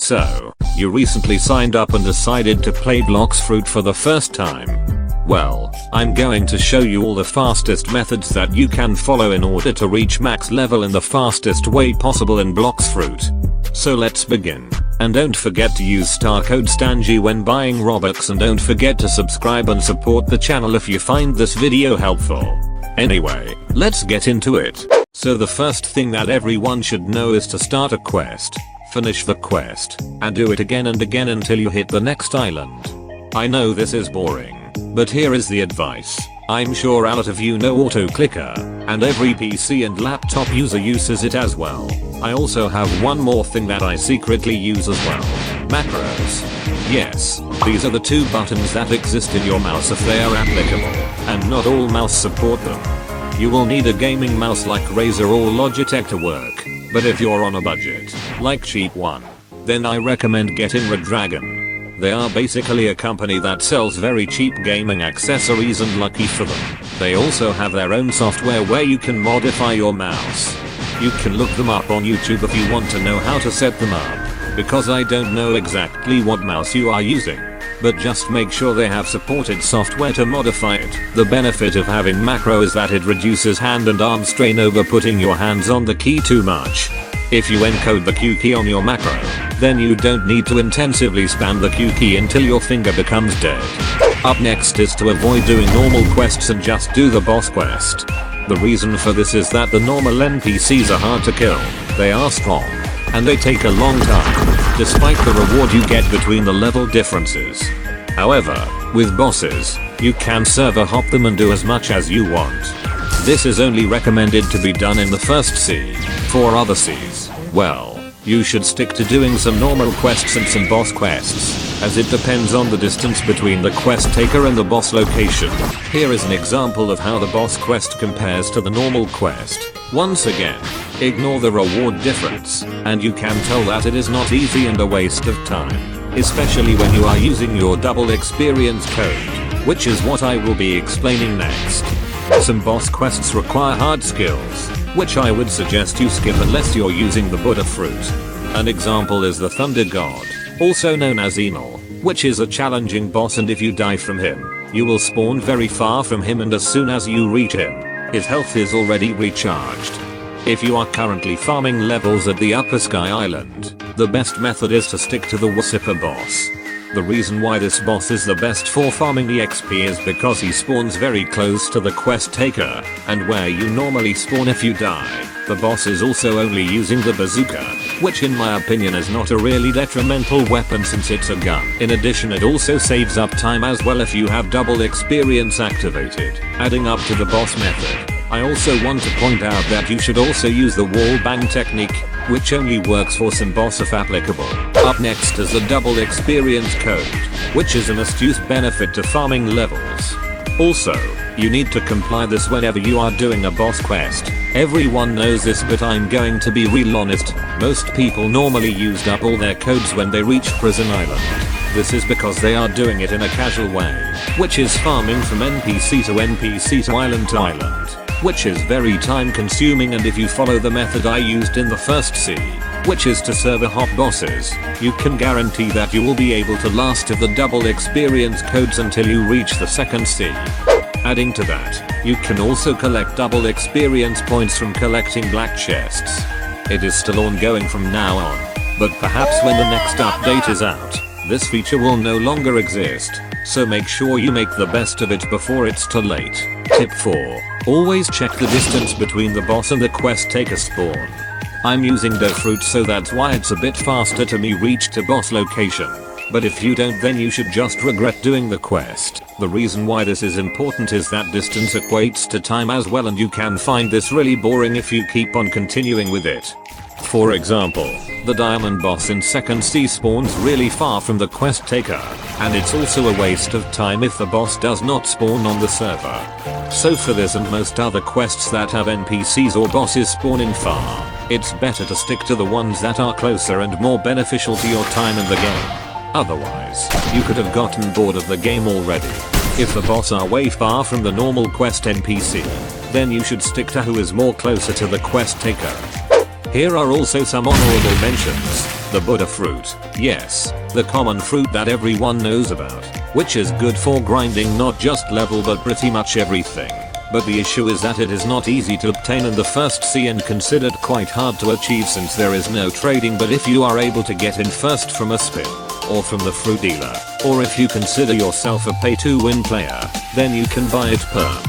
So, you recently signed up and decided to play bloxfruit for the first time. Well, I'm going to show you all the fastest methods that you can follow in order to reach max level in the fastest way possible in bloxfruit. So let's begin. And don't forget to use star code Stanjee when buying Robux, and don't forget to subscribe and support the channel if you find this video helpful. Anyway, let's get into it. So the first thing that everyone should know is to start a quest, finish the quest, and do it again and again until you hit the next island. I know this is boring, but here is the advice. I'm sure a lot of you know auto clicker, and every PC and laptop user uses it as well. I also have one more thing that I secretly use as well. Macros. Yes, these are the two buttons that exist in your mouse if they are applicable, and not all mouse support them. You will need a gaming mouse like Razer or Logitech to work, but if you're on a budget, like cheap one, then I recommend getting Redragon. They are basically a company that sells very cheap gaming accessories, and lucky for them, they also have their own software where you can modify your mouse. You can look them up on YouTube if you want to know how to set them up, because I don't know exactly what mouse you are using. But just make sure they have supported software to modify it. The benefit of having macro is that it reduces hand and arm strain over putting your hands on the key too much. If you encode the Q key on your macro, then you don't need to intensively spam the Q key until your finger becomes dead. Up next is to avoid doing normal quests and just do the boss quest. The reason for this is that the normal NPCs are hard to kill, they are strong, and they take a long time, despite the reward you get between the level differences. However, with bosses, you can server hop them and do as much as you want. This is only recommended to be done in the first sea. For other seas, well, you should stick to doing some normal quests and some boss quests, as it depends on the distance between the quest taker and the boss location. Here is an example of how the boss quest compares to the normal quest. Once again, ignore the reward difference, and you can tell that it is not easy and a waste of time, especially when you are using your double experience code, which is what I will be explaining next. Some boss quests require hard skills, which I would suggest you skip unless you're using the Buddha fruit. An example is the Thunder God, also known as Enel, which is a challenging boss, and if you die from him, you will spawn very far from him, and as soon as you reach him, his health is already recharged. If you are currently farming levels at the Upper Sky Island, the best method is to stick to the Wasipa boss. The reason why this boss is the best for farming EXP is because he spawns very close to the quest taker, and where you normally spawn if you die, the boss is also only using the bazooka, which in my opinion is not a really detrimental weapon since it's a gun. In addition, it also saves up time as well if you have double experience activated, adding up to the boss method. I also want to point out that you should also use the wall bang technique, which only works for some boss if applicable. Up next is the double experience code, which is an astute benefit to farming levels. Also, you need to comply this whenever you are doing a boss quest. Everyone knows this, but I'm going to be real honest, most people normally used up all their codes when they reach Prison Island. This is because they are doing it in a casual way, which is farming from NPC to NPC to island, which is very time consuming, and if you follow the method I used in the first sea, which is to server hop bosses, you can guarantee that you will be able to last to the double experience codes until you reach the second sea. Adding to that, you can also collect double experience points from collecting black chests. It is still ongoing from now on, but perhaps when the next update is out, this feature will no longer exist, so make sure you make the best of it before it's too late. Tip 4. Always check the distance between the boss and the quest taker spawn. I'm using the fruit, so that's why it's a bit faster to me reach to boss location. But if you don't, then you should just regret doing the quest. The reason why this is important is that distance equates to time as well, and you can find this really boring if you keep on continuing with it. For example, the diamond boss in second sea spawns really far from the quest taker, and it's also a waste of time if the boss does not spawn on the server. So for this and most other quests that have NPCs or bosses spawning far, it's better to stick to the ones that are closer and more beneficial to your time in the game. Otherwise, you could have gotten bored of the game already. If the boss are way far from the normal quest NPC, then you should stick to who is more closer to the quest taker. Here are also some honorable mentions. the Buddha fruit. Yes, the common fruit that everyone knows about, which is good for grinding not just level but pretty much everything. But the issue is that it is not easy to obtain in the first sea and considered quite hard to achieve since there is no trading, but if you are able to get in first from a spin, or from the fruit dealer, or if you consider yourself a pay to win player, then you can buy it perm.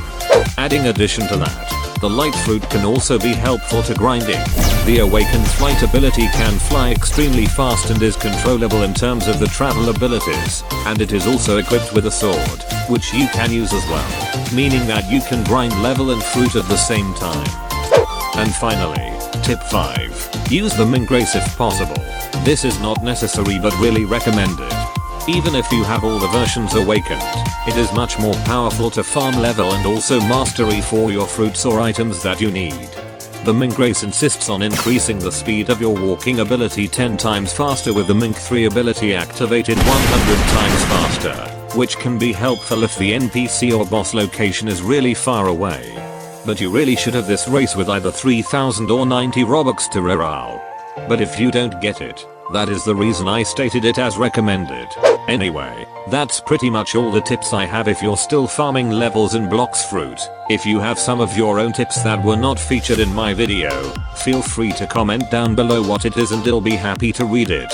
Adding addition to that, the light fruit can also be helpful to grinding. The awakened flight ability can fly extremely fast and is controllable in terms of the travel abilities, and it is also equipped with a sword, which you can use as well, meaning that you can grind level and fruit at the same time. And finally, tip 5. Use the Mingrace if possible. This is not necessary but really recommended. Even if you have all the versions awakened, it is much more powerful to farm level and also mastery for your fruits or items that you need. The Mingrace insists on increasing the speed of your walking ability 10 times faster with the Mink 3 ability activated 100 times faster, which can be helpful if the NPC or boss location is really far away. But you really should have this race with either 3000 or 90 Robux to reroll. But if you don't get it, that is the reason I stated it as recommended. Anyway, that's pretty much all the tips I have if you're still farming levels in bloxfruit. If you have some of your own tips that were not featured in my video, feel free to comment down below what it is and I'll be happy to read it.